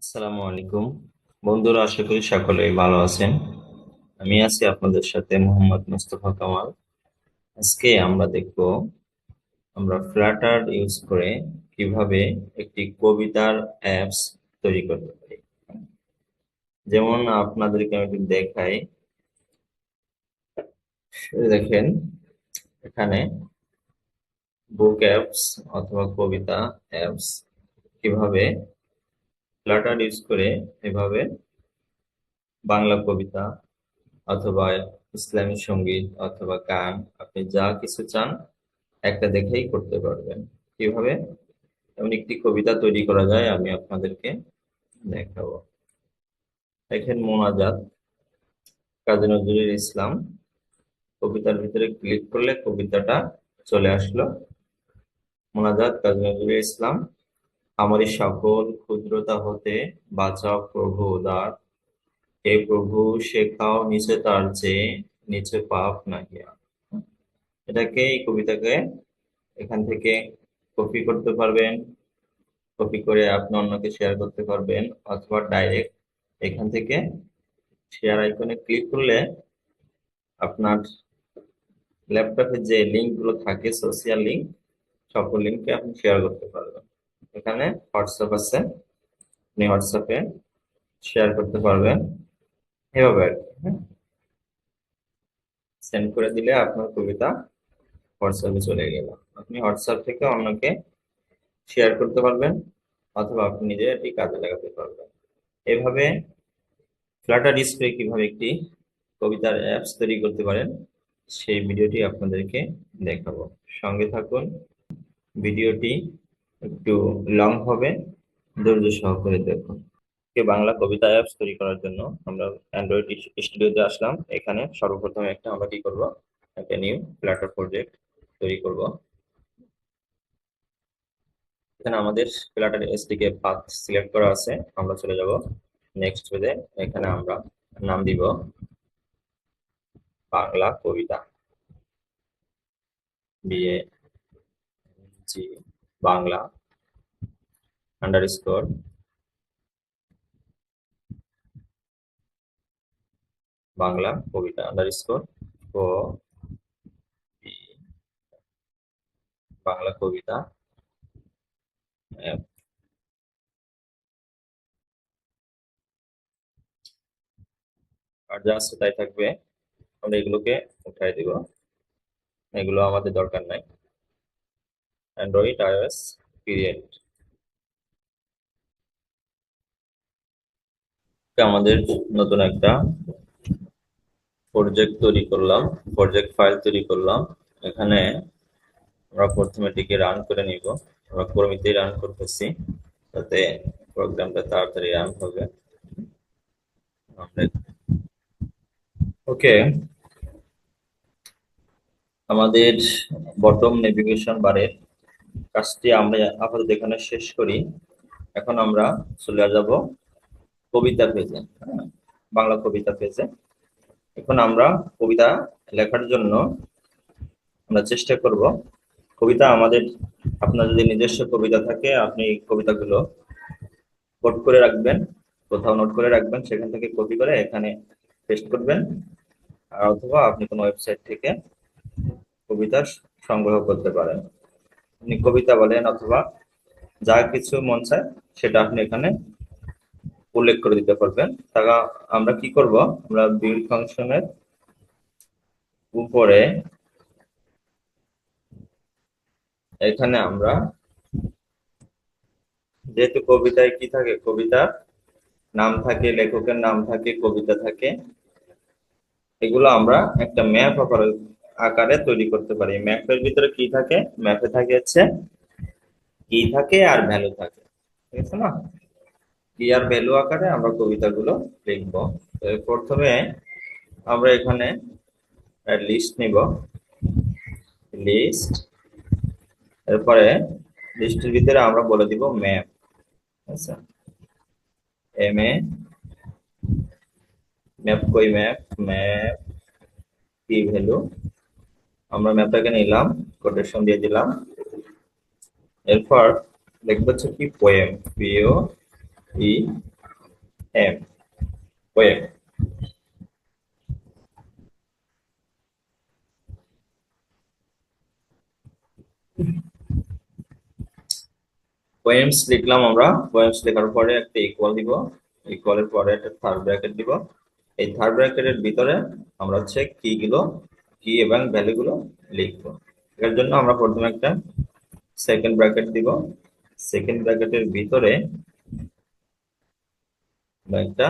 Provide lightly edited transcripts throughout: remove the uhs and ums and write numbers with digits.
আসসালামু আলাইকুম বন্ধুরা, আশা করি সকলেই ভালো আছেন। আমি আছি আপনাদের সাথে মোহাম্মদ মুস্তফা কামাল। আজকে আমরা দেখব আমরা ফ্লাটার ইউজ করে কিভাবে একটি কবিতার অ্যাপস তৈরি করতে পারি। যেমন আপনাদেরকে আমি একটু দেখাই। দেখেন, এখানে বুক অ্যাপস অথবা কবিতা অ্যাপস কিভাবে ফ্লাটার ইউজ করে এভাবে বাংলা কবিতা অথবা ইসলামী সঙ্গীত অথবা গান, আপনি যা কিছু চান একটা দেখেই করতে পারবেন। কিভাবে এমন একটি কবিতা তৈরি করা যায় আমি আপনাদেরকে দেখাবো। দেখেন, মোনাজাত কাজী নজরুল ইসলাম। কবিতার ভিতরে ক্লিক করলে কবিতাটা চলে আসলো। মোনাজাত কাজী নজরুল ইসলাম। আমারই সকল ক্ষুদ্রতা হতে বাঁচাও প্রভু উদার। হে প্রভু, শেখাও নিচে তার চেয়ে নিচে পাপ নাহিয়া। এটাকে, এই কবিতাকে এখান থেকে কপি করতে পারবেন। কপি করে আপনি অন্যকে শেয়ার করতে পারবেন, অথবা ডাইরেক্ট এখান থেকে শেয়ার আইকনে ক্লিক করলে আপনার ল্যাপটপে যে লিঙ্ক গুলো থাকে, সোশিয়াল লিঙ্ক, সকল লিঙ্ককে আপনি শেয়ার করতে পারবেন। এখানে হোয়াটসঅ্যাপ আছে, আপনি হোয়াটসঅ্যাপে শেয়ার করতে পারবেন এভাবে আর কি। হ্যাঁ, সেন্ড করে দিলে আপনার কবিতা হোয়াটসঅ্যাপে চলে গেল। আপনি হোয়াটসঅ্যাপ থেকে অন্যকে শেয়ার করতে পারবেন, অথবা আপনি নিজে এটি কাজে লাগাতে পারবেন। এভাবে ফ্লাটার ডিসপ্লে কিভাবে একটি কবিতার অ্যাপস তৈরি করতে পারেন সেই ভিডিওটি আপনাদেরকে দেখাবো। সঙ্গে থাকুন। ভিডিওটি একটু লং হবে, ধৈর্য সহকারে দেখুন। বাংলা কবিতা অ্যাপস তৈরি করার জন্য আমরা অ্যান্ড্রয়েড স্টুডিওতে আসলাম। এখানে সর্বপ্রথমে আমরা কি করব, একটা নিউ ফ্লাটার প্রজেক্ট তৈরি করব। এখানে আমাদের ফ্লাটার এসডিকে পাথ সিলেক্ট করা আছে। আমরা চলে যাব নেক্সট পেজে। এখানে আমরা নাম দিব বাংলা কবিতা, বিএ জি বাংলা আন্ডারস্কোর বাংলা কবিতা আন্ডারস্কোর ও বাংলা কবিতা app। আর যা আছে তাই থাকবে, আমরা এগুলোকে উঠাই দিব, এগুলো আমাদের দরকার নাই। Android iOS period. আমাদের নতুন একটা প্রজেক্ট তৈরি করলাম, প্রজেক্ট ফাইল তৈরি করলাম। এখানে আমরা প্রথমে এটিকে রান করে নিব। আমরা ক্রমিতেই রান করতেছি যাতে প্রোগ্রামটা তাড়াতাড়ি রান হবে। ওকে, আমাদের বটম নেভিগেশন বারের কাজটি আমরা আপাতত এখানে শেষ করি। এখন আমরা চলে যাব কবিতা পেজে, বাংলা কবিতা পেজে। এখন আমরা কবিতা লেখার জন্য আমরা চেষ্টা করব। কবিতা আমাদের, আপনার যদি নিজস্ব কবিতা থাকে আপনি কবিতাগুলো নোট করে রাখবেন, কোথাও নোট করে রাখবেন, সেখান থেকে কপি করে এখানে পেস্ট করবেন। আর অথবা আপনি কোনো ওয়েবসাইট থেকে কবিতা সংগ্রহ করতে পারেন। আপনি কবিতা বলেন অথবা যা কিছু মন চায় সেটা আপনি এখানে উল্লেখ করে দিতে পারবেন। তারা আমরা কি করব, আমরা বিল্ড ফাংশনের উপরে এখানে আমরা, যেহেতু কবিতায় কি থাকে, কবিতার নাম থাকে, লেখকের নাম থাকে, কবিতা থাকে, এগুলো আমরা একটা ম্যাপ আকারে তৈরি করতে পারি। ম্যাপের ভিতরে কি থাকে, ম্যাপে থাকে হচ্ছে কি থাকে আর ভ্যালু থাকে, ঠিক আছে না? কি আর ভ্যালু আকারে আমরা কবিতাগুলো লিখবো। তো প্রথমে আমরা এখানে লিস্ট নিব, লিস্ট। এরপরে লিস্টের ভিতরে আমরা বলে দিব ম্যাপ। আচ্ছা, এম এ ম্যাপ, কই ম্যাপ, ম্যাপ কি ভ্যালু, আমরা ম্যাপটাকে নিলাম, কোটেশন দিয়ে দিলাম। এরপর দেখবো হচ্ছে কি পোয়েম, পিও ই এম, পোয়েম। পোয়েমস লিখলাম আমরা। পোয়েমস লেখার পরে একটা ইকুয়াল দিব, ইকুয়ালের পরে একটা থার্ড ব্র্যাকেট দিব। এই থার্ড ব্র্যাকেটের ভিতরে আমরা হচ্ছে কি গুলো, কি এবং ভ্যালু গুলো লিখবো। এর জন্য আমরা প্রথমে একটা সেকেন্ড ব্র্যাকেট দিব। সেকেন্ড ব্র্যাকেটের ভিতরে আমরা একটা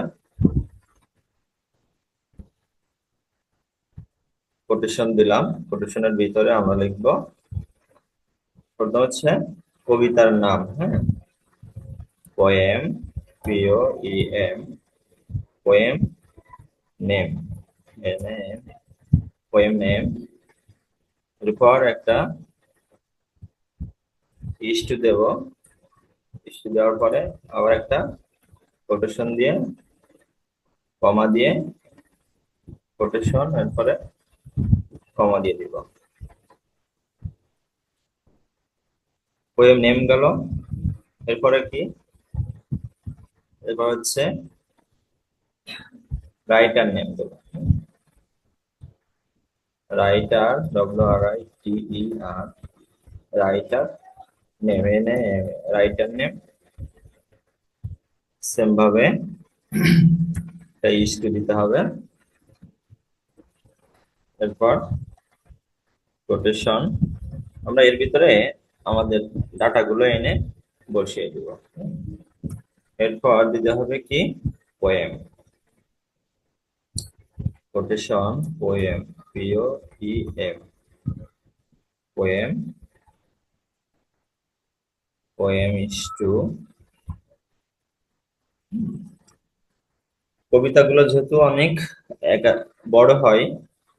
কোটেশন দিলাম। কোটেশনের ভিতরে আমরা লিখবো প্রথম হচ্ছে কবিতার নাম, হ্যাঁ, poem, POEM, poem name, poem name. এরপর একটা ইস্টু দেব। ইস্টু দেওয়ার পরে আবার একটা কোটেশন দিয়ে, কমা দিয়ে, কোটেশন, এরপরে কমা দিয়ে দিব। পোয়েম নেম গেল। এরপরে কি, এরপর হচ্ছে রাইটার নেম দেব। Writer, WRITER, writer name, writer name. Same ভাবে ইস্টু দিতে হবে। এরপর কোটেশন, আমরা এর ভিতরে আমাদের ডাটাগুলো এনে বসিয়ে দিব। এরপর দিতে হবে কি, poem, quotation, poem, POEM, poem, poem ইস টু। কবিতাগুলো যেহেতু অনেক বড় হয়,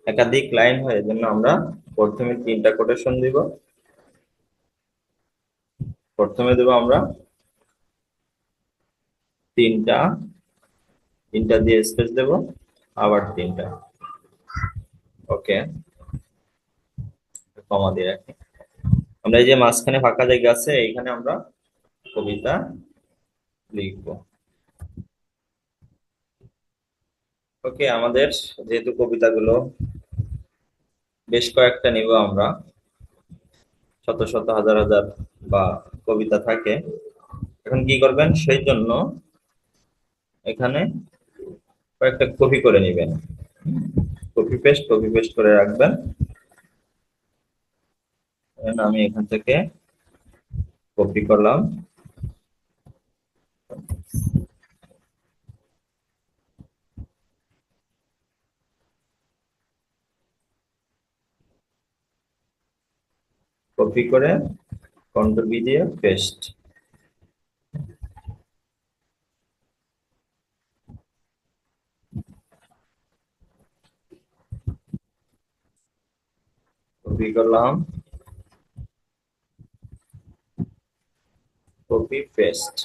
একাধিক লাইন হয়, এজন্য আমরা প্রথমে তিনটা কোটেশন দিব। প্রথমে দেব আমরা তিনটা, তিনটা দিয়ে স্পেস দেব, আবার তিনটা, ওকে, কমা দিয়ে রাখি। আমরা এই যে মাঝখানে ফাঁকা জায়গা আছে, এখানে আমরা কবিতা লিখবো। ওকে, আমাদের যেহেতু কবিতাগুলো বেশ কয়েকটা নিব আমরা, শত শত হাজার হাজার বা কবিতা থাকে, এখন কি করবেন, সেই জন্য এখানে কয়েকটা কপি করে নেবেন। কপি পেস্ট করে রাখবেন। আমি এখান থেকে কপি করলাম, কপি করে Ctrl V দিয়ে পেস্ট। কপি করলাম, কপি পেস্ট।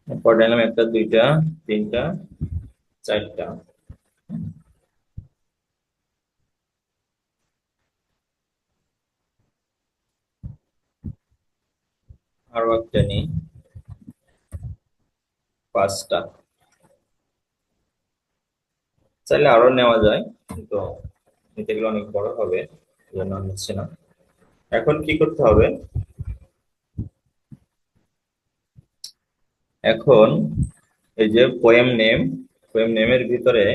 এরপর দিলাম একটা, দুইটা, তিনটা, চারটা। আরো একটা নিই, পাঁচটা। চাইলে আরো নেওয়া যায়, কিন্তু নিতে গেলে অনেক বড় হবে, এজন্য আমি নিচ্ছি না। এখন কি করতে হবে, এখন এই যে পোয়েম নেম, পোয়েম নেমের ভিতরে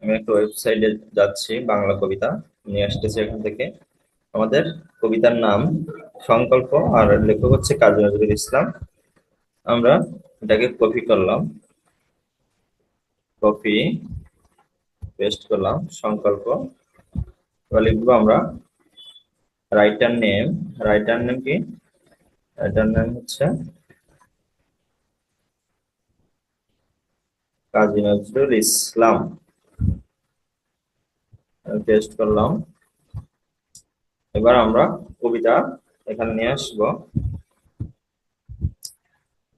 আমি একটা ওয়েবসাইটে যাচ্ছি, বাংলা কবিতা নিয়ে আসতেছি এখান থেকে। আমাদের কবিতার নাম সংকল্প, আর লেখক হচ্ছে কাজী নজরুল ইসলাম। আমরা এটাকে কপি করলাম, কপি পেস্ট করলাম, সংকল্প। এবার লিখবো আমরা রাইটার নেম। রাইটার নেম কি, রাইটার নেম হচ্ছে কাজী নজরুল ইসলাম। পেস্ট করলাম। এবার আমরা কবিতা এখানে নিয়ে আসবো।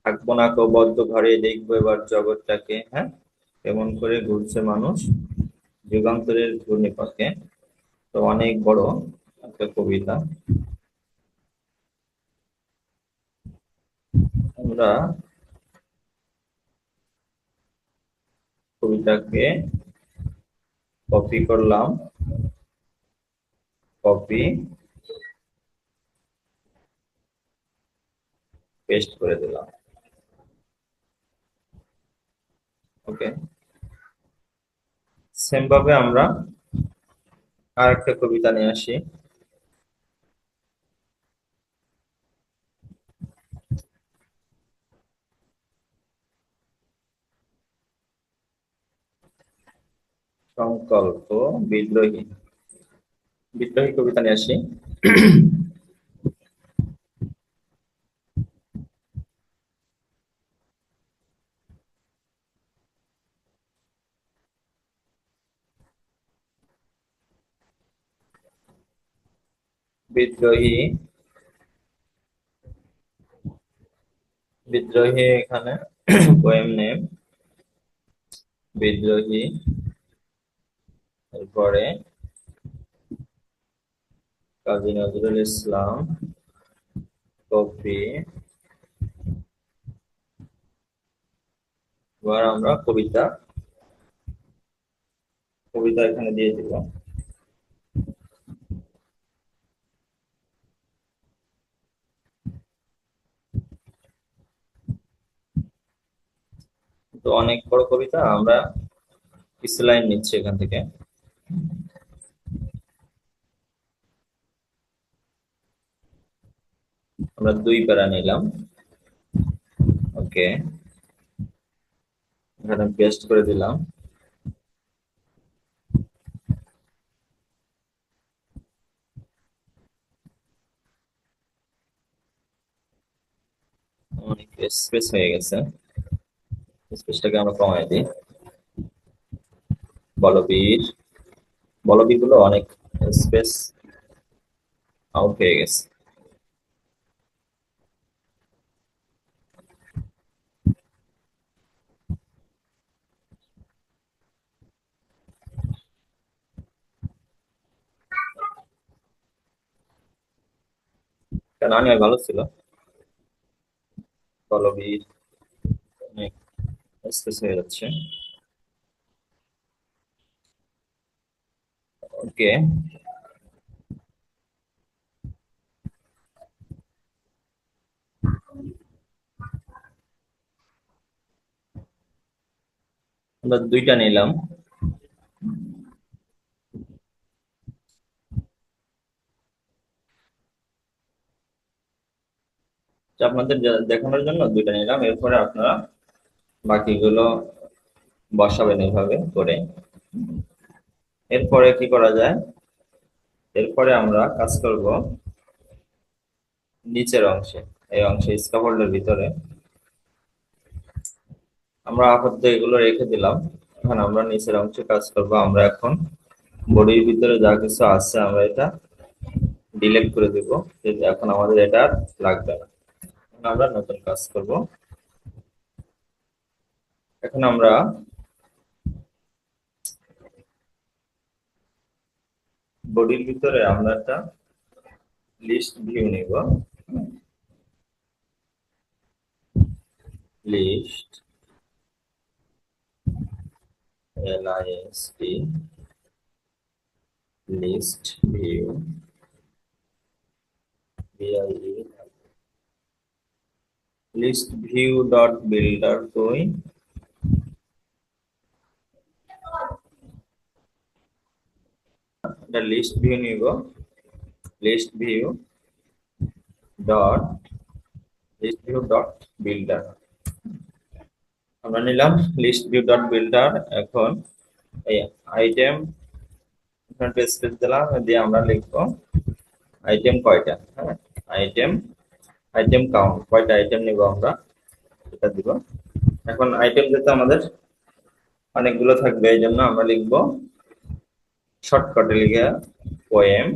থাকবো না কেউ বদ্ধ ঘরে, দেখবো এবার জগৎটাকে, হ্যাঁ, কেমন করে ঘুরছে মানুষ যুগান্তরের ঘূর্ণিপাকে। তো অনেক বড় একটা কবিতা। আমরা কবিতাকে কপি করলাম, কপি পেস্ট করে দিলাম। ওকে, সেম ভাবে আমরা আর একটা কবিতা নিয়ে আসি। সংকল্প বিদ্রোহী, বিদ্রোহী কবিতা নিয়ে আসি। বিদ্রোহী, বিদ্রোহী এখানে পোয়েম নেম বিদ্রোহী। এরপরে কাজী নজরুল ইসলাম, কপি। এবার আমরা কবিতা, কবিতা এখানে দিয়ে দিব। তো অনেক বড় কবিতা, আমরা কিছু লাইন নিচ্ছি এখান থেকে। আমরা 2 প্যারা নিলাম। ওকে, এখানে পেস্ট করে দিলাম। অনেক স্পেস হয়ে গেছে, স্পেসটাকে আমরা কমাই দিই। বলবীর, বলবীর গুলো অনেক স্পেস আউট হয়ে গেছে। কেন আনি ভালো ছিল, বলবীর অনেক স্পেস হয়ে যাচ্ছে। ওকে, আমরা 2টা নিলাম। তো আপনাদের দেখানোর জন্য 2টা নিলাম, এরপরে আপনারা বাকিগুলো বসাবেন এভাবে করে। এরপরে কি করা যায়, এরপরে আমরা কাজ করব নিচের অংশে। এই অংশে স্ক্যাফোল্ডের ভিতরে আমরা আপাতত এগুলো রেখে দিলাম। এখন আমরা নিচের অংশে কাজ করব। আমরা এখন বডির ভিতরে যা কিছু আছে আমরা এটা ডিলিট করে দেব, এখন আমাদের এটা আর লাগবে না। এখন আমরা নতুন কাজ করব। এখন আমরা বডির ভিতরে আমরা একটা লিস্ট ভিউ নিব। List, LIST, list view, VIE, list view dot builder. কই এটা লিস্ট ভিউ নিব, list view dot, list view dot builder আমরা নিলাম। List view dot builder. এখন এই আইটেম, এখানে স্পেস দিলাম, দিয়ে আমরা লিখবো আইটেম কয়টা, হ্যাঁ, আইটেম, আইটেম কাউন্ট, কয়টা আইটেম নিব আমরা এটা দিব। এখন আইটেম যেহেতু আমাদের অনেকগুলো থাকবে, এই জন্য আমরা লিখবো শর্টকাটে লিখে পোয়েম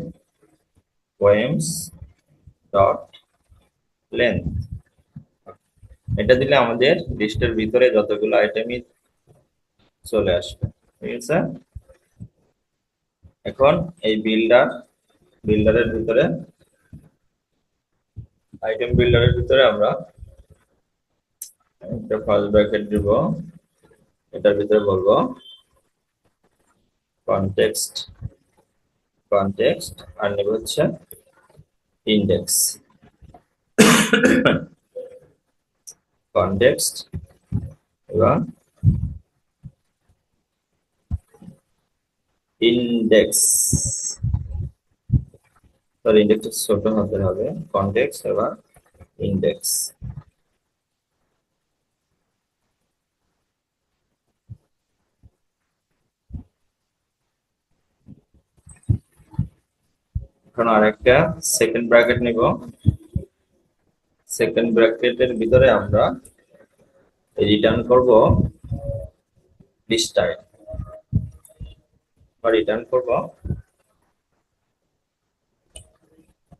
পোয়েমস ডট লেন্থ, এটা দিলে আমাদের লিস্টের ভিতরে যতগুলো আইটেমই চলে আসবে। ঠিক আছে, এখন এই বিল্ডারের ভিতরে আইটেম বিল্ডারের ভিতরে আমরা একটা ফার্স্ট ব্র্যাকেট দিব, এটার ভিতরে বলবো কনটেক্সট কনটেক্সট আর নেব হচ্ছে ইন্ডেক্স। কনটেক্সট এবং ইন্ডেক্স, সরি ইন্ডেক্স ছোট হতে হবে, কনটেক্সট এবং ইন্ডেক্স। এখন আরেকটা সেকেন্ড ব্র্যাকেট নিব, সেকেন্ড ব্র্যাকেটের ভিতরে আমরা রিটার্ন করব লিস্টাইল বা রিটার্ন করব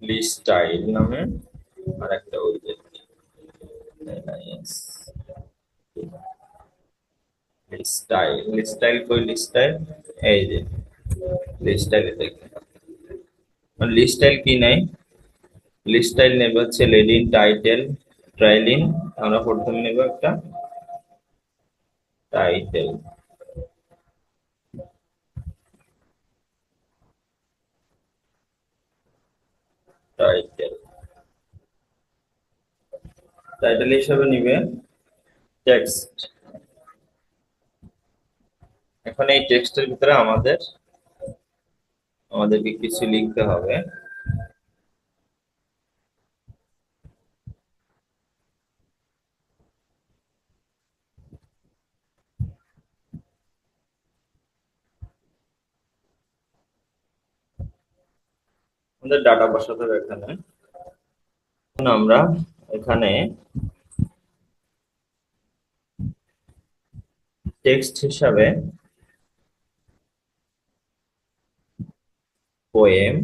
লিস্টাইল নামে আরেকটা উইজেট। লিস্টাইল লিস্টাইল কই লিস্টাইল, এই যে লিস্টাইল দেখেন। লিস্টাইল কি নাই, লিস্টাইল নেব হচ্ছে লেডিন টাইটেল ট্রাইলিন। আমরা প্রথমে নেব একটা টাইটেল, টাইটেল টাইটেল হিসাবে নিবে টেক্সট। এখন এই টেক্সটের ভিতরে আমাদেরকে কিছু লিখতে হবে। আমাদের ডাটা বসাতে হবে এখানে। এখন আমরা এখানে টেক্সট হিসাবে poem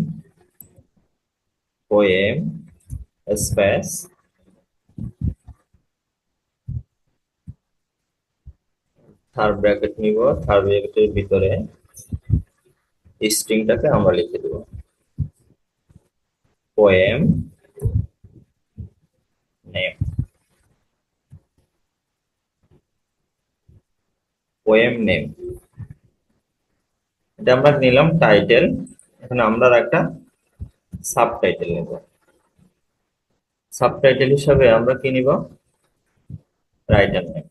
poem space third bracket নিব, থার্ড ব্র্যাকেটের ভিতরে স্ট্রিংটাকে আমরা লিখে দেব পোয়েম নেম, পোয়েম নেম। এটা আমরা নিলাম টাইটেল। এখন আমরা একটা সাবটাইটেল নেব, সাবটাইটেল হিসাবে আমরা কি নিব, রাইটার নেম।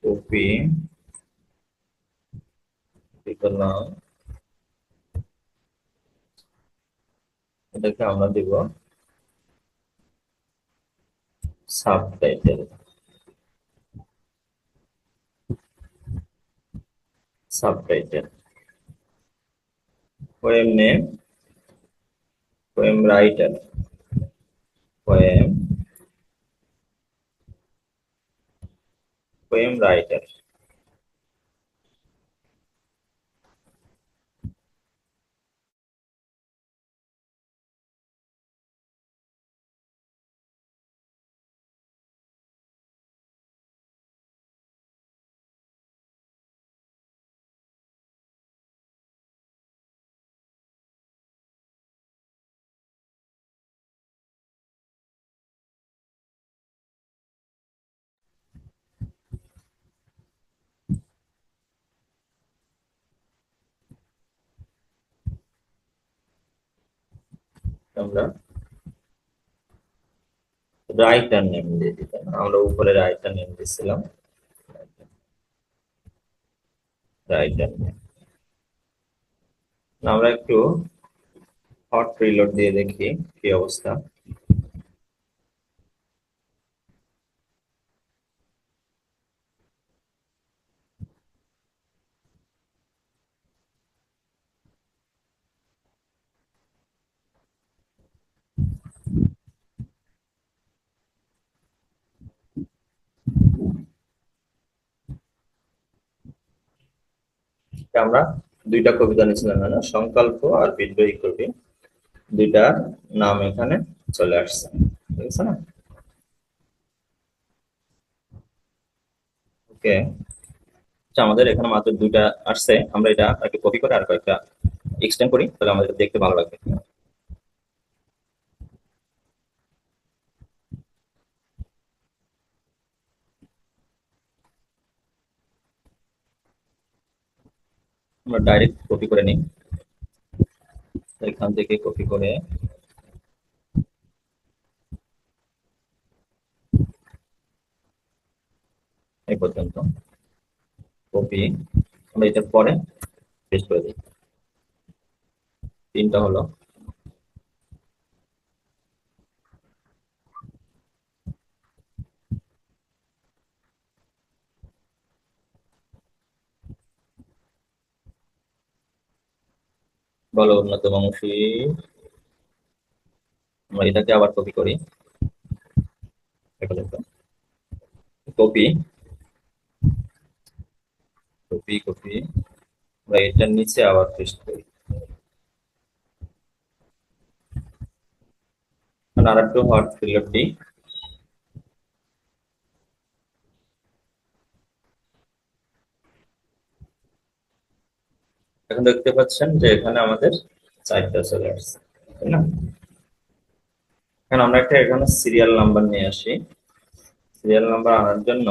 কপি করলাম, এটাকে আমরা দিব subtitle, subtitle poem name, poem writer, poem poem writer. আমরা রাইটার নেম দিয়ে দিতাম, আমরা উপরে রাইটার নেম দিছিলাম, রাইটার নেম। আমরা একটু হট রিলোড দিয়ে দেখি কি অবস্থা। আমরা দুইটা কবিতা নিয়েছিলাম না, সংকল্প আর বিদ্রোহী কবি, দুইটার নাম এখানে চলে আসছে, ঠিক আছে না? ওকে, আমাদের এখানে মাত্র দুইটা আসছে, আমরা এটা একটু কপি করে আর কয়েকটা এক্সটেন্ড করি, তাহলে আমাদের দেখতে ভালো লাগবে। আমরা ডাইরেক্ট কপি করে নিই, এখান থেকে কপি করে এই পর্যন্ত কপি, আমরা এটার পরে পেস্ট করে দিই। তিনটা হলো, বলো উন্নত বংশী। আমরা এটাকে আবার কপি করি, কপি কপি কপি, আমরা এটার নিচে আবার পেস্ট করি। আর একটু হট ফিল্টার দিই। এখন দেখতে পাচ্ছেন যে এখানে আমাদের চারটা চলে আসছে, তাই না? এখন আমরা একটা এখানে সিরিয়াল নাম্বার নিয়ে আসি। সিরিয়াল নাম্বার আনার জন্য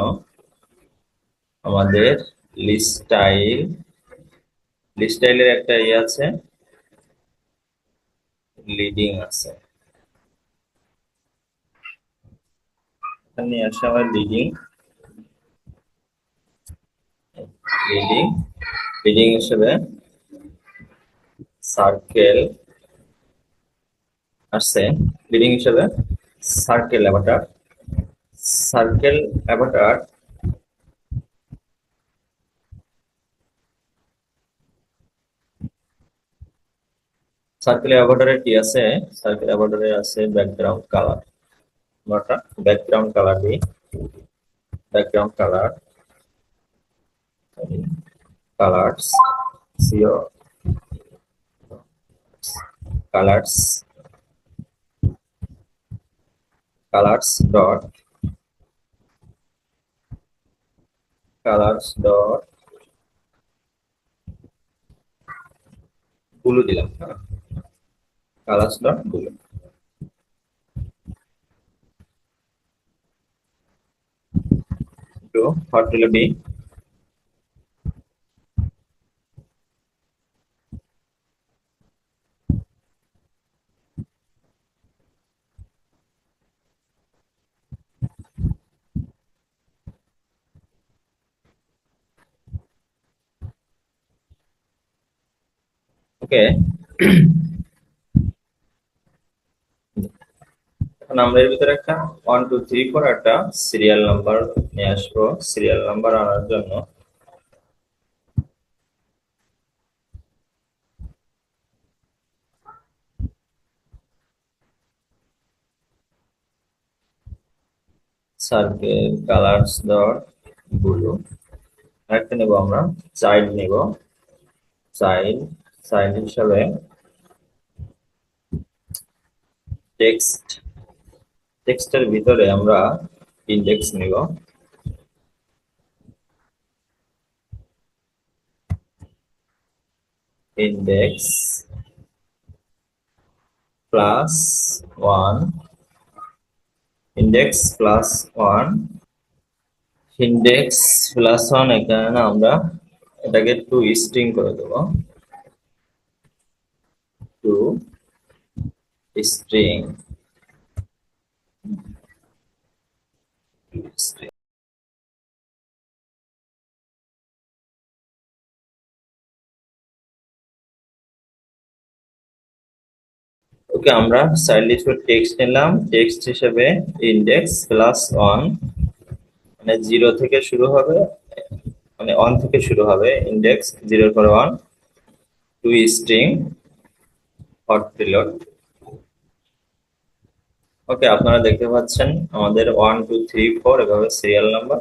আমাদের লিস্টাইলের একটা ইয়ে আছে, লিডিং আছে। এখানে নিয়ে আসে আমার লিডিং, লিডিং লিডিং হিসেবে সার্কেল আসছে, লিডিং হিসেবে circle avatar, circle avatar circle অ্যাভাটারে কি আছে? সার্কেল অ্যাভাটারে আছে ব্যাকগ্রাউন্ড কালার। আমরা ব্যাকগ্রাউন্ড কালার দিই, ব্যাকগ্রাউন্ড কালার, কালার্স, সিও কালার্স, কালার্স ডট ব্লু দিলাম, কালার্স ডট ব্লু। একটু হট দিলে দিই। ওকে, এখন আমরা এর ভিতরে একটা 1 2 3 4 একটা সিরিয়াল নাম্বার নিয়ে আসবো। সিরিয়াল নাম্বার আনার জন্য সার্কেল কালার্স ডট ব্লু, একটা নেব আমরা চাইল্ড নেব, চাইল্ড চাইল্ড হিসাবে টেক্সটের ভিতরে আমরা ইন্ডেক্স নিব, index plus 1, index plus 1, index plus 1, এখানে আমরা এটাকে টু স্ট্রিং করে দেব, টু স্ট্রিং। ওকে, আমরা চাইল্ড হিসেবে টেক্সট নিলাম, টেক্সট হিসেবে ইন্ডেক্স প্লাস 1, মানে 0 থেকে শুরু হবে, মানে 1 থেকে শুরু হবে, ইন্ডেক্স 0 পর 1, টু স্ট্রিং হট রিলোড। ওকে, আপনারা দেখতে পাচ্ছেন আমাদের 1 2 3 4 এভাবে সিরিয়াল নাম্বার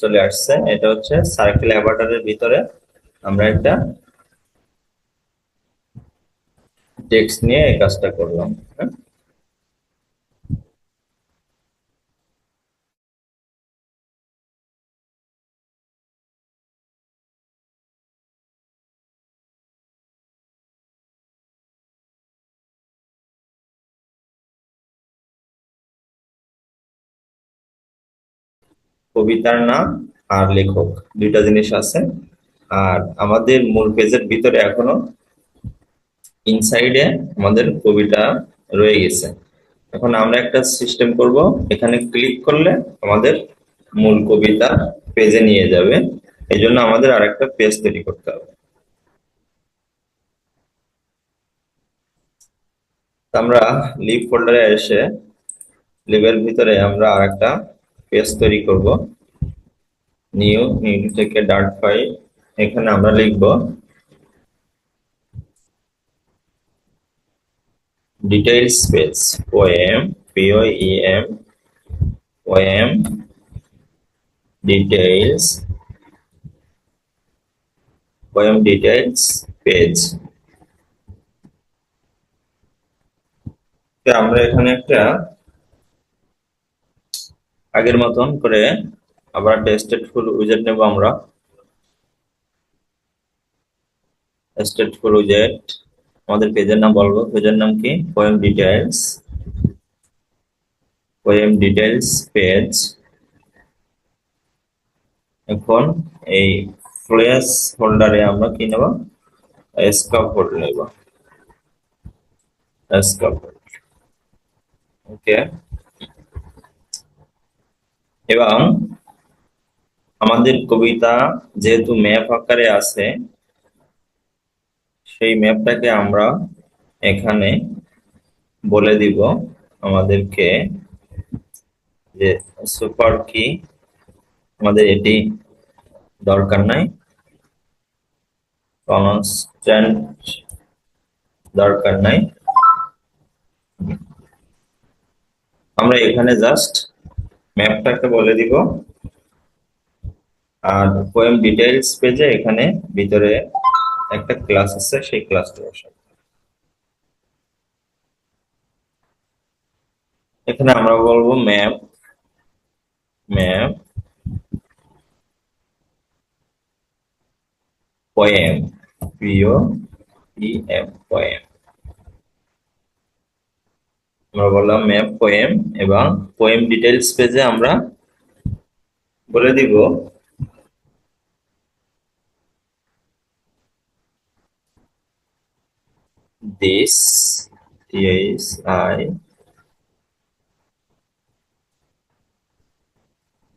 চলে আসছে। এটা হচ্ছে সার্কেল অ্যাভাটারের ভিতরে আমরা একটা টেক্সট নিয়ে এই কাজটা করলাম। হ্যাঁ? কবিতার নাম আর লেখক দুইটা জিনিস আছে। আর আমাদের মূল পেজের ভিতরে এখনো ইনসাইডে আমাদের কবিতা রয়ে গেছে। এখন আমরা একটা সিস্টেম করব, এখানে ক্লিক করলে আমাদের মূল কবিতা পেজে নিয়ে যাবে। এই জন্য আমাদের আরেকটা পেজ তৈরি করতে হবে। তো আমরা লিভ ফোল্ডারে এসে লিভের ভিতরে আমরা আরেকটা পেজ তৈরি করব। নিউ থেকে ডার্ট ফাইল, এখানে আমরা লিখব details page, poem, POEM, poem details, poem details page. আমরা এখানে একটা আগের মতন করে আবার টেস্টেড ফুল উইজেট নেব। আমরা টেস্টেড ফুল উইজেট, আমাদের পেজের নাম বলবো, পেজের নাম কি, poem details, poem details page. এখন এই প্লেস হোল্ডারে আমরা কি নেব, স্ক্যাফোল্ড নেব, স্ক্যাফোল্ড। ওকে, এবং আমাদের কবিতা যেহেতু ম্যাপ আকারে আছে, সেই ম্যাপটাকে আমরা এখানে বলে দিব আমাদেরকে যে সুপার কি, আমাদের এটি দরকার নাই, কনস্ট্যান্ট দরকার নাই। আমরা এখানে জাস্ট ম্যাপটাকে বলে দিব। আর পোয়েম ডিটেইলস পেজে এখানে ভিতরে একটা ক্লাস আছে, সেই ক্লাসটা বসাবো। এখানে আমরা বলবো map, map poem, POEM, poem. আমরা বললাম ম্যাপ পোয়েম, এবং পোয়েম ডিটেইলস পেজে আমরা বলে দিব this,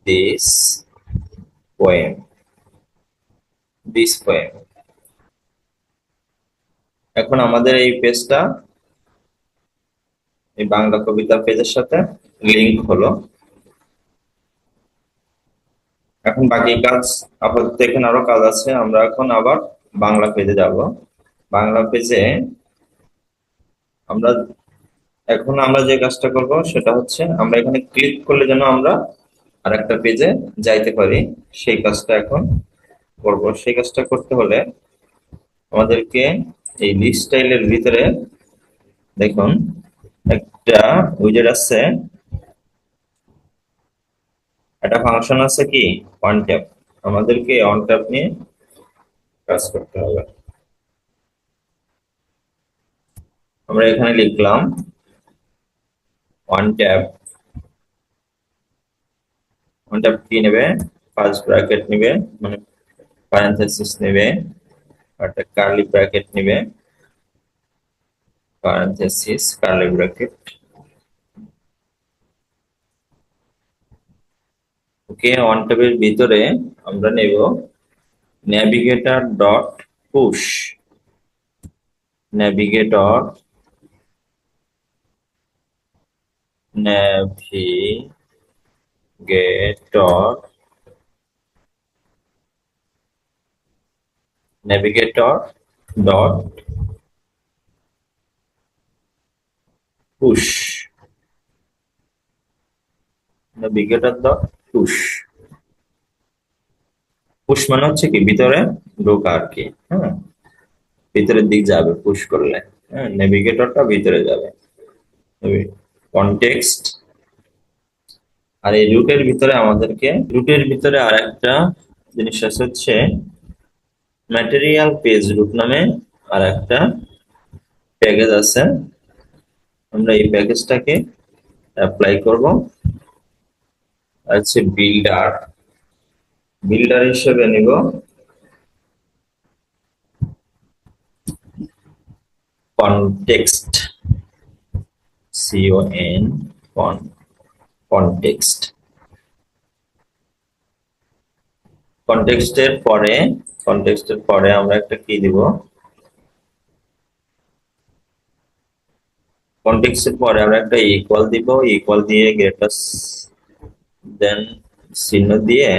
this poem, this poem। এখন আমাদের এই পেজটা এই বাংলা কবিতা পেজের সাথে লিংক হলো। এখন বাকি কাজ, আপাতত এখানে আরো কাজ আছে। আমরা এখন আবার বাংলা পেজে যাব। বাংলা পেজে আমরা এখন আমরা যে কাজটা করব সেটা হচ্ছে, আমরা এখানে ক্লিক করলে যেন আমরা আরেকটা পেজে যাইতে পারি, সেই কাজটা এখন করব। সেই কাজটা করতে হলে আমাদেরকে এই লিস্ট স্টাইলের ভিতরে দেখুন একটা উইজেট আছে, একটা ফাংশন আছে কি, ওয়ান ট্যাপ। আমাদেরকে ওয়ান ট্যাপ নিয়ে কাজ করতে হবে। আমরা এখানে লিখলাম ওয়ান ট্যাপ। ওয়ান ট্যাপ কি নেবে, ফার্স্ট ব্র্যাকেট নেবে, মানে প্যারেনথেসিস নেবে, একটা কার্লি ব্র্যাকেট নেবে, প্যারেনথেসিস কার্লি ব্র্যাকেট। ওকে, ওয়ান ট্যাবের ভিতরে আমরা নেব navigator dot push, navigator, navigator, navigator dot push, navigator dot push, push মানে হচ্ছে কি ভিতরে ঢোকা আর কি। হ্যাঁ, ভিতরের দিক যাবে পুশ করলে। হ্যাঁ, নেভিগেটরটা ভিতরে যাবে। কনটেক্সট। আর এই রুটের ভিতরে আর একটা জিনিস আছে হচ্ছে ম্যাটেরিয়াল পেজ রুট নামে আর একটা প্যাকেজ আছে। আমরা এই প্যাকেজটাকে অ্যাপ্লাই করব। আর হচ্ছে বিল্ডার হিসেবে নিব কনটেক্সট, CON কনটেক্সট। কনটেক্সটের পরে আমরা একটা কি দিব, কনটেক্সটের পরে আমরা একটা ইকুয়াল দিব, ইকুয়াল দিয়ে গ্রেটার দেন চিহ্ন দিয়ে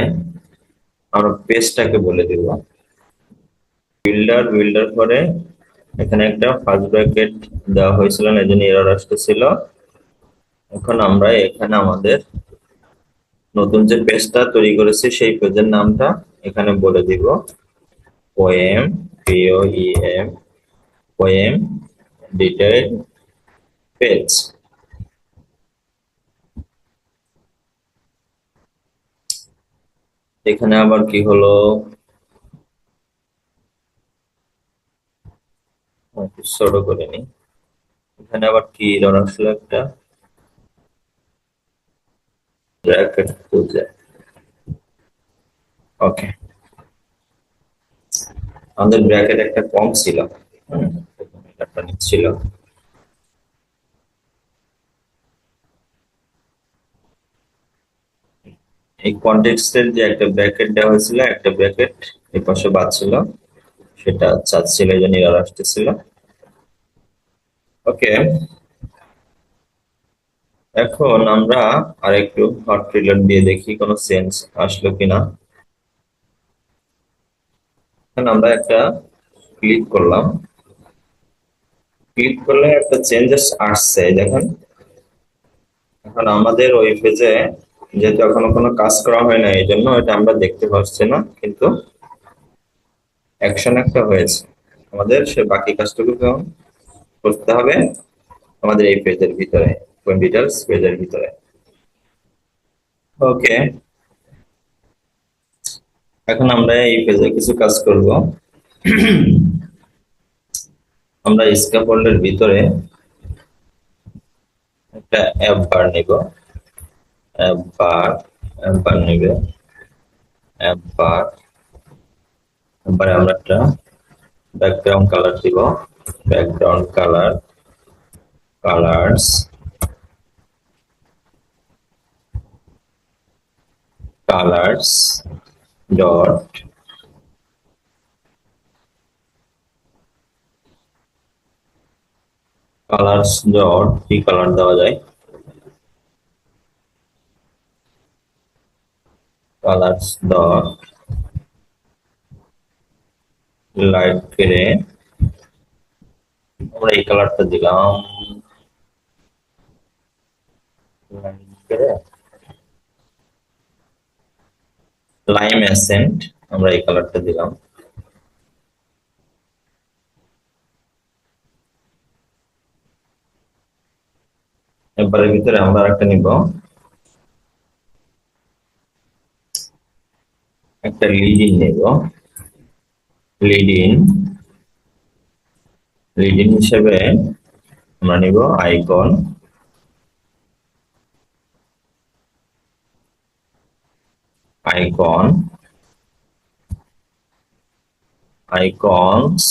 আমরা পেজটাকে বলে দিব বিল্ডার পরে এখানে একটা ফার্স্ট ব্র্যাকেট দেওয়া হয়েছিল না, এই জন্য এরর আসতেছিল। এখন আমরা এখানে আমাদের নতুন যে পেজটা তৈরি করেছি সেই পেজের নামটা এখানে বলে দিব poem, POEM, poem detail page. এখানে আবার কি হলো, ছোট করে নি। এখানে আবার কি এরর আসলো, একটা ব্র্যাকেট খুঁজে। ওকে, আমাদের ব্র্যাকেট একটা কম ছিল। একটা নিচ্ছিল। এই কনটেক্সটের যে একটা ব্র্যাকেট দেওয়া হয়েছিল, একটা ব্র্যাকেট এই পাশে বাদ ছিল, সেটা চাচ্ছিল, এই জন্য এরর আসতেছিল। ওকে, এখন আমরা আরেকটু হট রিলোড দিয়ে দেখি কোনো চেঞ্জ আসলো কিনা। এখন আমরা একটা ক্লিক করলাম, ক্লিক করলে একটা চেঞ্জেস আসছে দেখেন। এখন আমাদের ওই পেজে যেহেতু এখনো কোনো কাজ করা হয় না, এই জন্য এটা আমরা দেখতে পাচ্ছি না, কিন্তু অ্যাকশন একটা হয়েছে। আমাদের সে বাকি কাজটুকু করতে হবে আমাদের এই পেজের ভিতরে, ডিটেলস পেজের ভিতরে। ওকে, এখন আমরা এই পেজে কিছু কাজ করব। আমরা স্ক্যাফোল্ডের ভিতরে একটা অ্যাপ বার নিব, অ্যাপ বার নিবে, অ্যাপ বার। এবারে আমরা একটা ব্যাকগ্রাউন্ড কালার দিব, ব্যাকগ্রাউন্ড কালার্স ডট কি কালার দেওয়া যায়, কালার্স ডট লাইট গ্রে। আমরা এই কালারটা দিলাম লাইম অ্যাসেন্ট, আমরা এই কালারটা দিলাম। এবারের ভিতরে আমরা একটা নিব, একটা লিড নেব, লিড ইন হিসেবে আমরা নিব icon, icons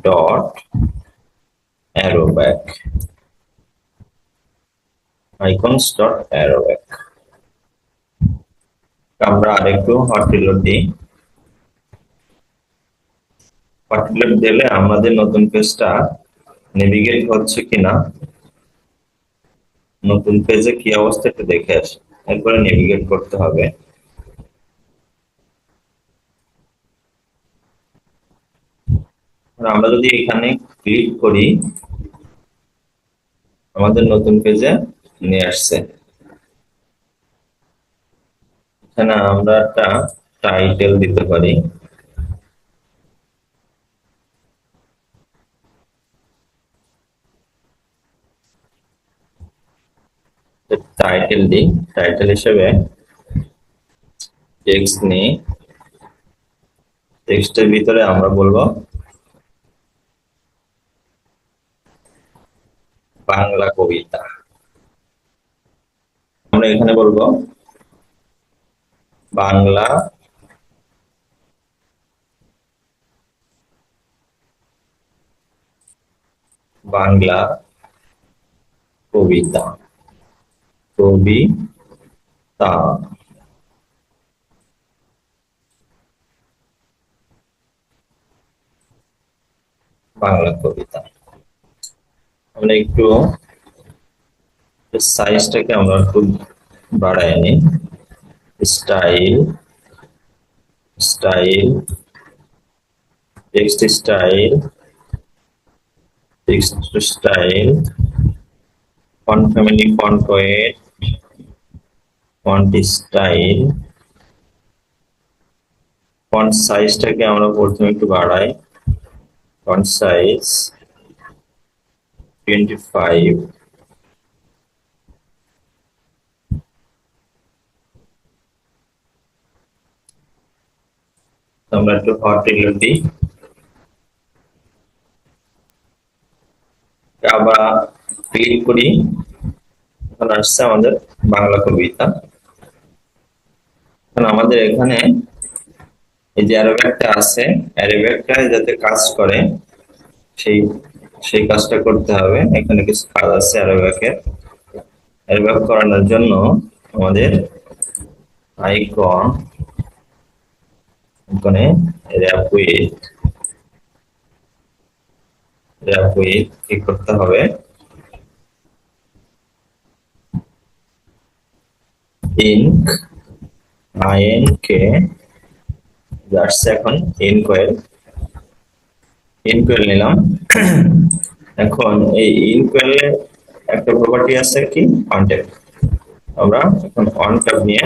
dot arrow back, আমরা আরেকটু হট রিলোড দিই। হট রিলোড দিলে আমাদের নতুন পেজটা নেভিগেট হচ্ছে কিনা, নতুন পেজে কি অবস্থা একটু দেখে আসি, এরপরে নেভিগেট করতে হবে। আমরা যদি এখানে ক্লিক করি, আমাদের নতুন পেজে নিয়ে আসছে। এখানে আমরা একটা টাইটেল দিতে পারি। টাইটেল দিই, টাইটেল হিসেবে টেক্সট নিই। টেক্সটের ভিতরে আমরা বলবো বাংলা কবিতা। আমরা এখানে বলবো বাংলা বাংলা কবিতা, কবিতা। বাংলা কবিতা। আমরা একটু সাইজটাকে আমরা একটু বাড়াই নিই। Style, style, text style, text style, font family, font weight, font style, font সাইজটাকে আমরা প্রথমে একটু বাড়াই। Font size 25। আমরা একটু হট এগুলো দিই। আবার ক্লিক করি, এখন আসছে আমাদের বাংলা কবিতা। এখন আমাদের এখানে এই যে অ্যারোব্যাগটা আছে, অ্যারোব্যাগটা যাতে কাজ করে সেই সেই কাজটা করতে হবে। এখানে কিছু কাজ আছে অ্যারোব্যাগের। অ্যারোব্যাগ করানোর জন্য আমাদের আইকন, এখানে র্যাপ উইথ, র্যাপ উইথ কি করতে হবে, ইনক, আইএনকে যাচ্ছে এখন ইনকোয়েল, ইনকোয়েল নিলাম। এখন এই ইনকোয়েলে একটা প্রপার্টি আছে কি, অন ট্যাব। আমরা এখন অন ট্যাব নিয়ে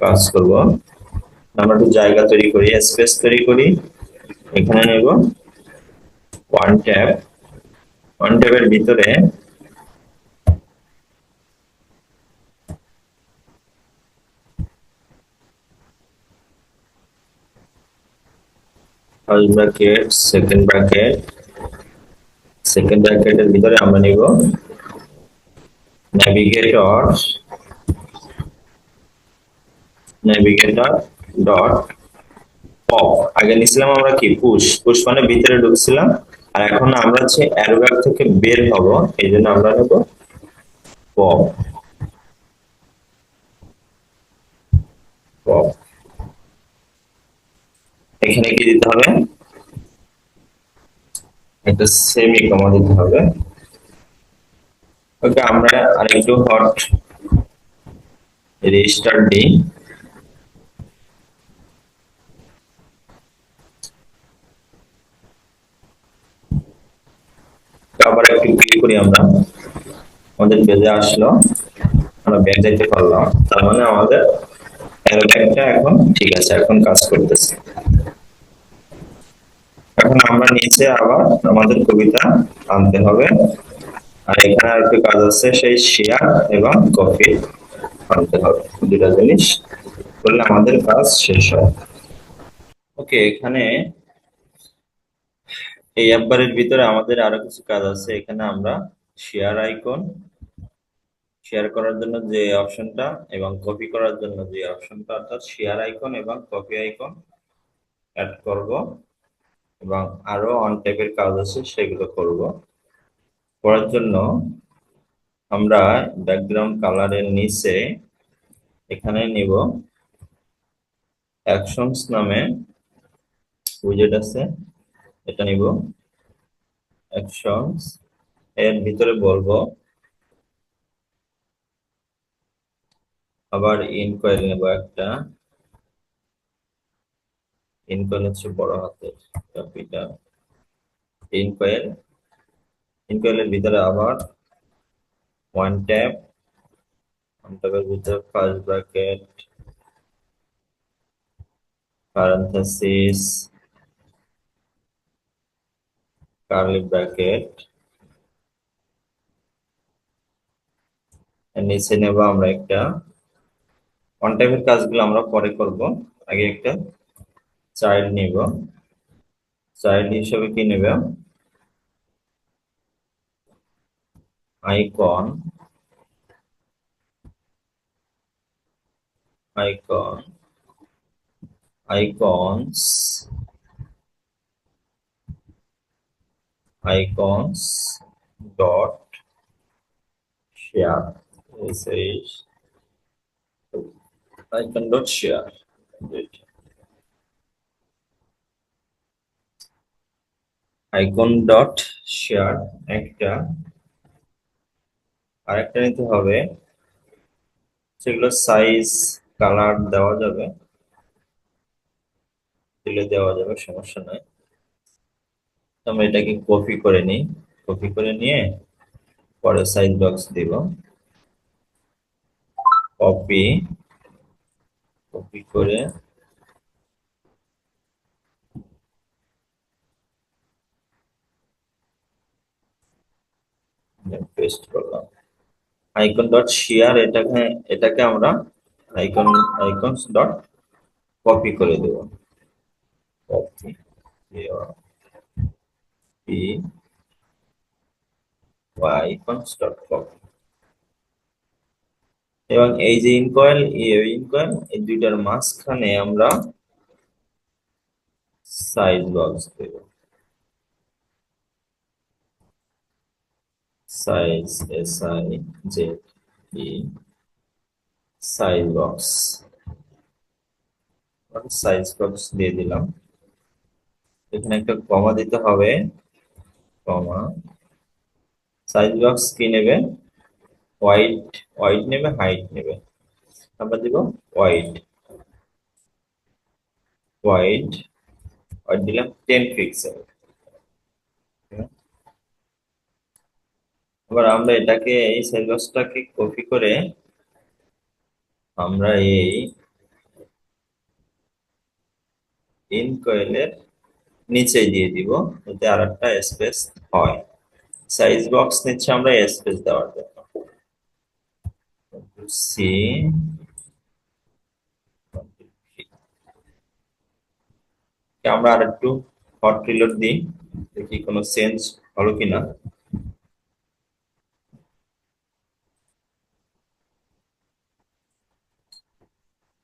কাজ করব। আমরা একটু জায়গা তৈরি করি, স্পেস তৈরি করি। এখানে নেব ওয়ান ট্যাব। ওয়ান ট্যাবের ভিতরে first bracket, second bracket, second ব্র্যাকেটের ভিতরে আমরা নিব নেভিগেটর, নেভিগেটর ডট পপ। আগে নিছিলাম আমরা কি পুশ, পুশ মানে ভিতরে ঢুকছিলাম। আর এখন আমরা হচ্ছে অ্যারোব্যাগ থেকে বের হব, এই জন্য আমরা নেব পপ, পপ। এখানে কি দিতে হবে, একটা সেমি কমা দিতে হবে। ওকে, আমরা আরেকটু হট রিস্টার্ট দিই। আবার একটু ক্লিক করি, আমরা আমাদের পেজে আসলো, আমরা ব্যাক যাইতে পারলাম। তার মানে আমাদের অ্যারোব্যাগটা এখন ঠিক আছে, এখন কাজ করতেছে। এখন আমরা নিচে আবার আমাদের কবিতা আনতে হবে। আর এখানে আর একটু কাজ আছে, সেই শেয়ার এবং কপি আনতে হবে। দুটা জিনিস করলে আমাদের কাজ শেষ হয়। ওকে, এখানে এই অ্যাপবারের ভিতরে আমাদের আরো কিছু কাজ আছে। এখানে আমরা শেয়ার আইকন, শেয়ার করার জন্য যে অপশনটা এবং কপি করার জন্য যে অপশনটা, অর্থাৎ শেয়ার আইকন এবং কপি আইকন অ্যাড করব। এবং আরো অন টাইপের কাজ আছে, সেগুলো করব। করার জন্য আমরা ব্যাকগ্রাউন্ড কালারের নিচে এখানে নিব অ্যাকশনস নামে উইজেট আছে, এটা নিব অ্যাকশনস। এর ভিতরে বলবো আবার ইনকোয়ারি নেব একটা, ইনকোয়ারি হচ্ছে বড় হাতের, ক্যাপিটাল ইনকোয়ারি। ইনকোয়ারির ভিতরে আবার ওয়ান ট্যাব, ওয়ান ট্যাবের ভিতরে first bracket, parenthesis curly bracket এর নিচে নেব আমরা একটা অন টাইপের কাজগুলো আমরা পরে করব, আগে একটা চাইল্ড নিব। চাইল্ড হিসেবে কি নেবে? Icon, icon, icons, icons dot share. This is icon dot share. Icon dot share একটা, আরেকটা নিতে হবে সেগুলো সাইজ কালার দেওয়া যাবে, দিলে দেওয়া যাবে, সমস্যা নাই। আমরা এটাকে কপি করে নিই, কপি করে নিয়ে পরে সাইজ বক্স দিব। কপি, কপি করে পেস্ট করলাম। আইকন ডট শেয়ার এটাকে, এটাকে আমরা আইকন, আইকনস ডট কপি করে দেব। Copy, P icons dot copy. এবং এই যে ইনকয়েল, ইনকয়েল এই দুইটার মাঝখানে আমরা সাইজ বক্স দেব। Size, S I Z E, size box, size box দিয়ে দিলাম। এখানে একটা কমা দিতে হবে, কমা। সাইজ বক্স কি নেবে? হোয়াইট, হোয়াইট নেবে, হাইট নেবে। আমরা দিব হোয়াইট, হোয়াইট, হোয়াইট দিলাম 10 পিক্সেল। এবার আমরা এটাকে, এই সাইজ বক্সটাকে কপি করে আমরা এই ইনকয়েলের নিচে দিয়ে দিব, যাতে আর একটা স্পেস হয়। সাইজ বক্স নিচ্ছে আমরা স্পেস দেওয়ার জন্য। সি, আমরা আর একটু হট রিলোড দিই, দেখি কোনো চেঞ্জ হলো কিনা।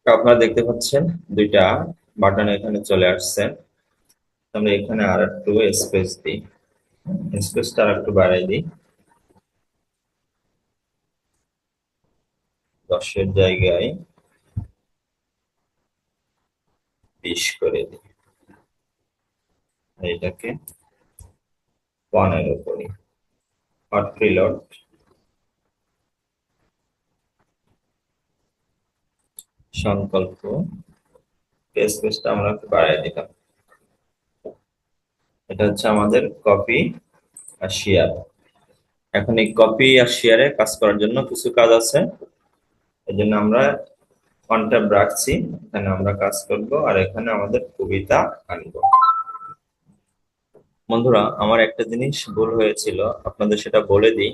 আপনারা দেখতে পাচ্ছেন দুইটা বাটন এখানে চলে আসছে। আমরা এখানে আর একটু স্পেস দিই, স্পেসটা আর একটু বাড়াই দিই, 10-এর জায়গায় 20 করে দিই। এটাকে 15 করি। হট রিলোড, সংকল্প, স্পেসটা আমরা একটু বাড়াই দিলাম। এটা হচ্ছে আমাদের কপি আর শেয়ার। এখন এই কপি আর শেয়ারে কাজ করার জন্য কিছু কাজ আছে, এই জন্য আমরা অন ট্যাব রাখছি। এখানে আমরা কাজ করব আর এখানে আমাদের কবিতা আনবো। বন্ধুরা, আমার একটা জিনিস ভুল হয়েছিল, আপনাদের সেটা বলে দিই।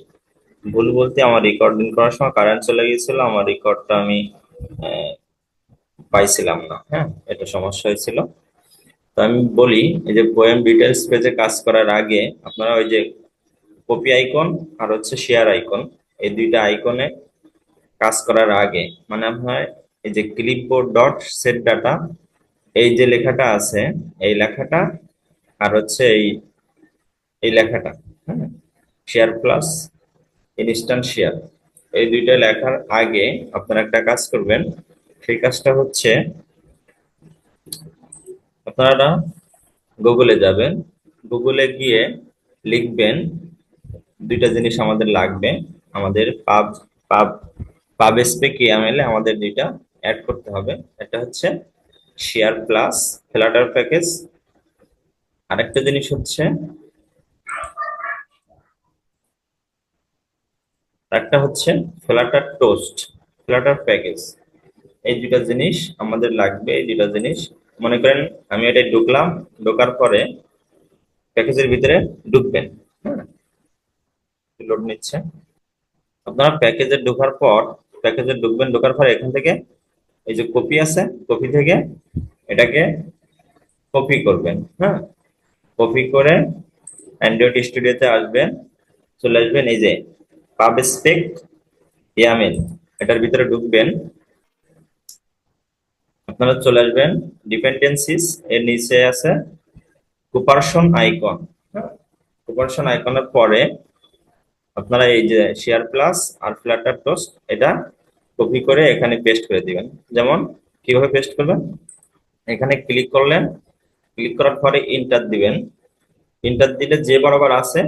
ভুল বলতে, আমার রেকর্ডিং করার সময় কারেন্ট চলে গিয়েছিল, আমার রেকর্ডটা আমি আহ, পাইছিলাম না। হ্যাঁ, এটা সমস্যা হয়েছিল। তো আমি বলি, এই যে পোয়েম ডিটেলস পেজে কাজ করার আগে আপনারা ওই যে কপি আইকন আর হচ্ছে শেয়ার আইকন, এই দুইটা আইকনে কাজ করার আগে, মানে আপনার এই যে ক্লিপবোর্ড ডট সেট ডাটা, এই যে লেখাটা আছে, এই লেখাটা আর হচ্ছে এই এই লেখাটা, হ্যাঁ, শেয়ার প্লাস ইনস্ট্যান্ট শেয়ার, এই দুইটা লেখার আগে আপনারা একটা কাজ করবেন। সেই কাজটা হচ্ছে আপনারা গুগলে যাবেন, গুগলে গিয়ে লিখবেন, দুইটা জিনিস আমাদের লাগবে। আমাদের পাব, পাব, পাব স্পেক ইয়ামেলে আমাদের দুইটা অ্যাড করতে হবে। একটা হচ্ছে শেয়ার প্লাস ফ্লাটার প্যাকেজ, আরেকটা জিনিস হচ্ছে, একটা হচ্ছে ফ্লাটার টোস্ট, ফ্লাটার প্যাকেজ। এই দুটা জিনিস আমাদের লাগবে, এই দুটা জিনিস মনে করেন আমি এটাই ঢুকলাম, ঢোকার পরে প্যাকেজের ভিতরে ঢুকবেন। হ্যাঁ, লোড নিচ্ছে। আপনারা প্যাকেজে ঢুকবেন, ঢোকার পরে এখান থেকে এই যে কপি আছে, কপি থেকে এটাকে কপি করবেন। হ্যাঁ, কপি করে অ্যান্ড্রয়েড স্টুডিওতে আসবেন, চলে আসবেন এই যে পাব স্পেক ইয়ামেল, এটার ভিতরে ঢুকবেন। আপনারা চলে আসবেন ডিপেন্ডেন্সিস, এর নিচে আছে কুপারসন আইকন। হ্যাঁ, কুপারসন আইকনের পরে আপনারা এই যে শেয়ার প্লাস আর ফ্ল্যাটার টোস্ট এটা কপি করে এখানে পেস্ট করে দিবেন। যেমন কিভাবে পেস্ট করবেন, এখানে ক্লিক করলেন, ক্লিক করার পরে ইন্টার দিবেন। ইন্টার দিলে যে বরাবর আছে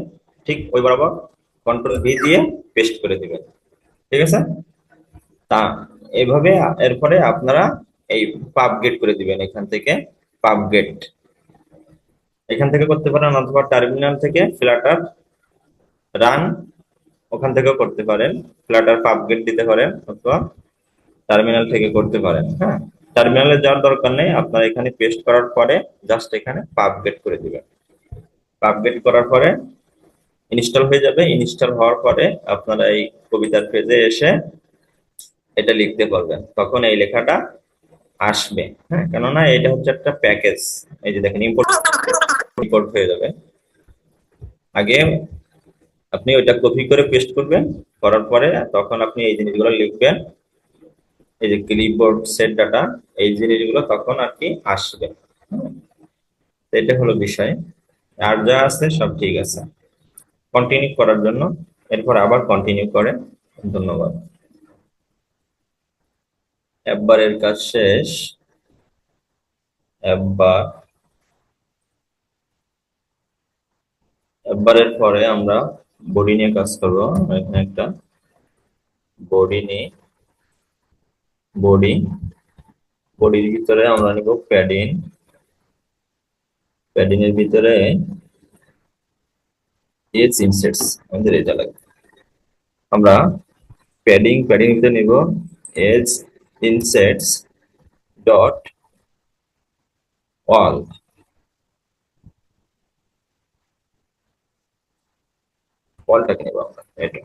ঠিক ওই বরাবর কন্ট্রোল ভি দিয়ে পেস্ট করে দিবেন। ঠিক আছে? তা এইভাবে এরপরে আপনারা এই পাব গেট করে দিবেন। এখান থেকে পাব গেট এখান থেকে করতে পারেন, অথবা টার্মিনাল থেকে ফ্ল্যাটার রান ওখান থেকেও করতে পারেন। ফ্ল্যাটার পাব গেট দিতে পারেন অথবা টার্মিনাল থেকে করতে পারেন। হ্যাঁ, টার্মিনালে যাওয়ার দরকার নেই, আপনারা এখানে পেস্ট করার পরে জাস্ট এখানে পাব গেট করে দিবেন। পাব গেট করার পরে ইনস্টল হয়ে যাবে। ইনস্টল হওয়ার পরে আপনারা এই কবিতার পেজে এসে এটা লিখতে পারবেন, তখন এই লেখাটা আসবে। হ্যাঁ, কেননা এটা হচ্ছে একটা প্যাকেজ। এই যে দেখেন ইম্পোর্ট ইম্পোর্ট হয়ে যাবে। আগে আপনি ওইটা কপি করে পেস্ট করবেন, করার পরে তখন আপনি এই জিনিসগুলো লিখবেন, এই যে ক্লিপবোর্ড সেট ডাটা, এই জিনিসগুলো তখন আর কি আসবে। হুম, তো এটা হলো বিষয়। আর যা আছে সব ঠিক আছে। কন্টিনিউ করার জন্য এরপর আবার কন্টিনিউ করে। ধন্যবাদ। একবারের কাজ শেষ। একবার একবারের পরে আমরা বডি নিয়ে কাজ করবো। এখানে একটা বডি নিয়ে বডি বডির ভিতরে আমরা নিব প্যাডিং। প্যাডিং এর ভিতরে এজ ইনসেটস, আমাদের এটা লাগবে। আমরা প্যাডিং এর ভিতরে নিব এজ ইনসেটস ডট অল। অলটাকে নেব আমরা, এটা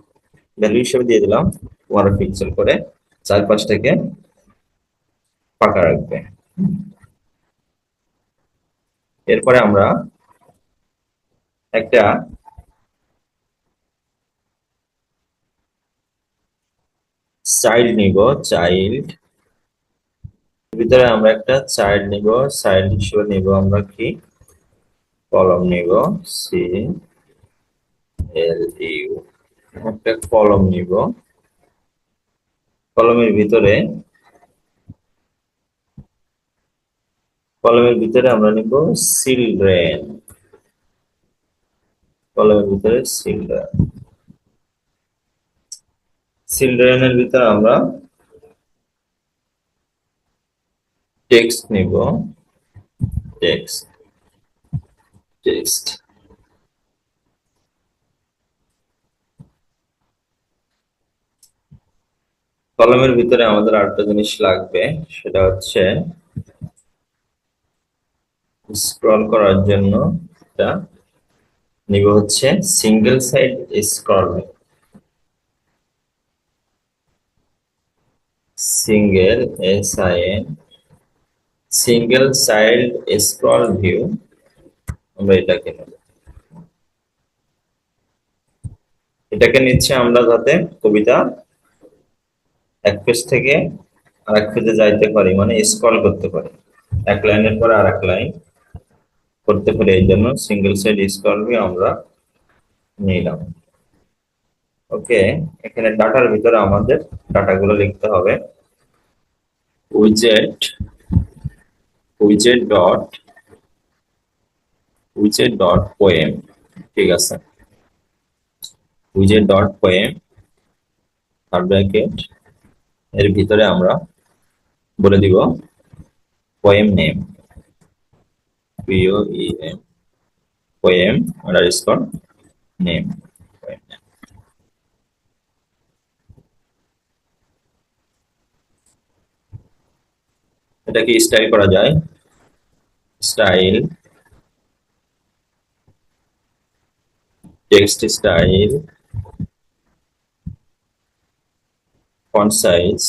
ভ্যালু হিসেবে দিয়ে দিলাম 12 পিক্সেল করে, চারপাশ থেকে ফাঁকা রাখবে। এরপরে আমরা একটা চাইল্ড নিব। চাইল্ড ভিতরে আমরা একটা চাইল্ড নিব। চাইল্ড হিসেবে নিব আমরা কি, কলম নিব, সি এল ইউ, একটা কলম নিব। কলমের ভিতরে কলমের ভিতরে আমরা নিব চিলড্রেন। কলমের ভিতরে চিলড্রেন। চিলড্রেনের ভিতরে আমরা টেক্সট নিব। টেক্সট টেক্সট কলমের ভিতরে আমাদের আরেকটা জিনিস লাগবে, সেটা হচ্ছে স্ক্রল করার জন্য এটা নিব হচ্ছে single side scroll. Single SIN single side scroll view, আমরা এটাকে নিচ্ছে আমরা যাতে কবিতা এক পেজ থেকে আরেক পেজে যাইতে পারি, মানে স্ক্রল করতে পারি, এক লাইনের পরে আর এক লাইন করতে পারি। এই জন্য সিঙ্গেল সাইড স্ক্রল ভিউ আমরা নিলাম। ওকে, এখানে ডাটার ভিতরে আমাদের ডাটাগুলো লিখতে হবে। উইজেট উইজেট ডট উইজেট ডট পোয়েম। ঠিক আছে, উইজেট ডট পোয়েম আর ব্র্যাকেট এর ভিতরে আমরা বলে দিব poem name, POEM, poem underscore name. এটা কি স্টাইল করা যায়? Style, font size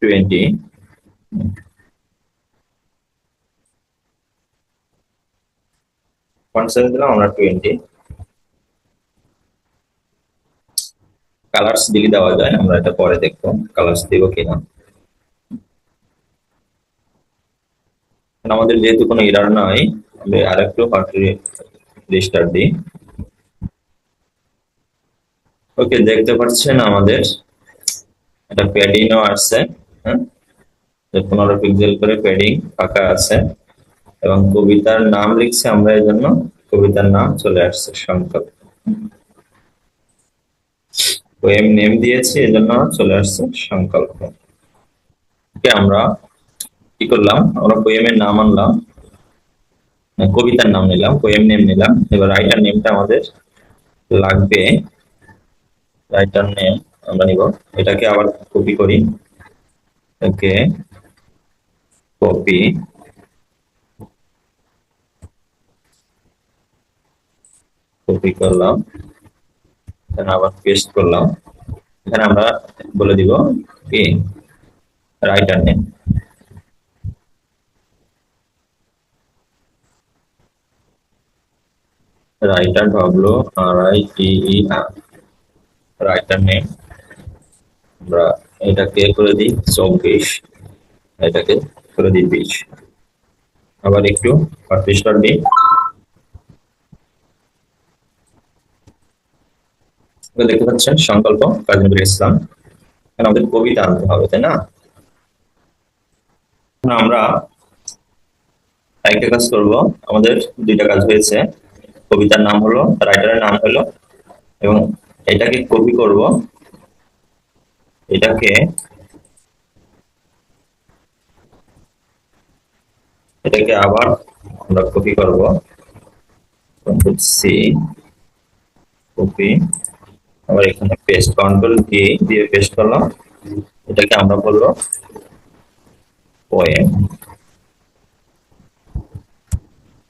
20, font size দিলাম আমরা 20, কালার্স দিলে দেওয়া যায়, আমরা এটা পরে দেখবো কালার্স দিব কিনা। আমাদের যেহেতু কোনো এরর নাই, আমি আরেকটু রিস্টার্ট দিই। ওকে, দেখতে পাচ্ছেন আমাদের এটা প্যাডিংও আছে, হ্যাঁ 15 পিক্সেল করে প্যাডিং ফাঁকা আছে, এবং কবিতার নাম লিখছি আমরা, এই জন্য কবিতার নাম চলে আসছে সংকল্প। পোয়েম নেম দিয়েছি, এই জন্য চলে আসছে সংকল্প। ওকে, আমরা কি করলাম, আমরা পোয়েমের নাম আনলাম, কবিতার নাম নিলাম, পোয়েম নেম নিলাম। এবার রাইটার নেমটা আমাদের লাগবে, রাইটার নেম আমরা নিব। এটাকে আবার কপি করি, ওকে কপি, করলাম, এখানে আবার পেস্ট করলাম। এখানে আমরা বলে দিব কি writer name, writer RITER, writer name. আমরা এটাকে করে দিই 24, এটাকে করে দিই 20। আবার একটু পাবলিশার দিই, দেখতে পাচ্ছেন সংকল্প কাজী নজরুল ইসলাম। আমাদের কবিতা আনতে হবে, তাই না? আমরা একটা কাজ করব, আমাদের দুইটা কাজ হয়েছে, কবিতার নাম হলো, রাইটারের নাম হলো, এবং এটাকে কপি করব, এটাকে আবার আমরা কপি করব, সি কপি, আবার এখানে পেস্ট, কন্ট্রোল ভি দিয়ে পেস্ট করলাম। এটাকে আমরা বলবো পোয়েম,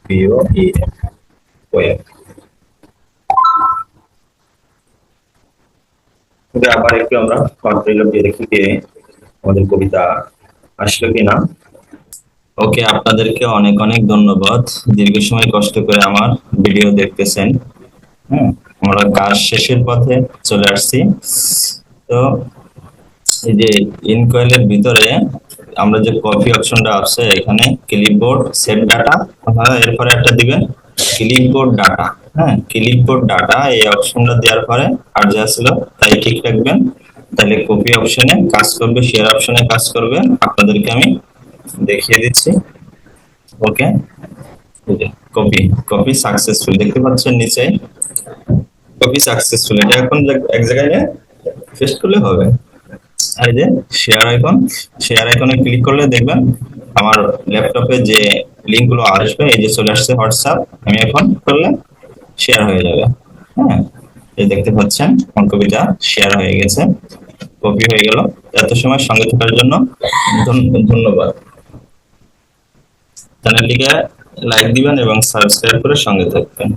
POEM, পোয়েম। আবার একটু আমরা কন্ট্রোল দিয়ে দেখি যে আমাদের কবিতা আসলো কিনা। ওকে, আপনাদেরকে অনেক অনেক ধন্যবাদ, দীর্ঘ সময় কষ্ট করে আমার ভিডিও দেখতেছেন। আমরা কাজ শেষের পথে চলে আসছি। তো এই যে ইনকয়েলের ভিতরে আমরা যে কপি অপশনটা আছে, এখানে ক্লিপবোর্ড সেট ডাটা, আপনারা এরপরে একটা দিবেন ক্লিপবোর্ড ডাটা। হ্যাঁ, ক্লিপবোর্ড ডাটা এই অপশনটা দেওয়ার পরে আর যা ছিল তাই ঠিক রাখবেন, তাহলে কপি অপশনে কাজ করবে, শেয়ার অপশনে কাজ করবে। আপনাদেরকে আমি দেখিয়ে দিচ্ছি। ওকে, কপি সাকসেসফুল, দেখতে পাচ্ছেন নিচে কপি সাকসেসফুল। এটা এখন এক জায়গায় পেস্ট করলে হবে। আর এই যে শেয়ার আইকনে ক্লিক করলে দেখবেন আমার ল্যাপটপে যে লিংক গুলো আসবে, এই যে চলে আসছে হোয়াটসঅ্যাপ, আমি এখন করলে শেয়ার হয়ে যাবে। হ্যাঁ, এই দেখতে পাচ্ছেন আমার কপিটা শেয়ার হয়ে গেছে, কপি হয়ে গেল। এত সময় সঙ্গে থাকার জন্য ধন্যবাদ। চ্যানেলটিকে লাইক দিবেন এবং সাবস্ক্রাইব করে সঙ্গে থাকবেন।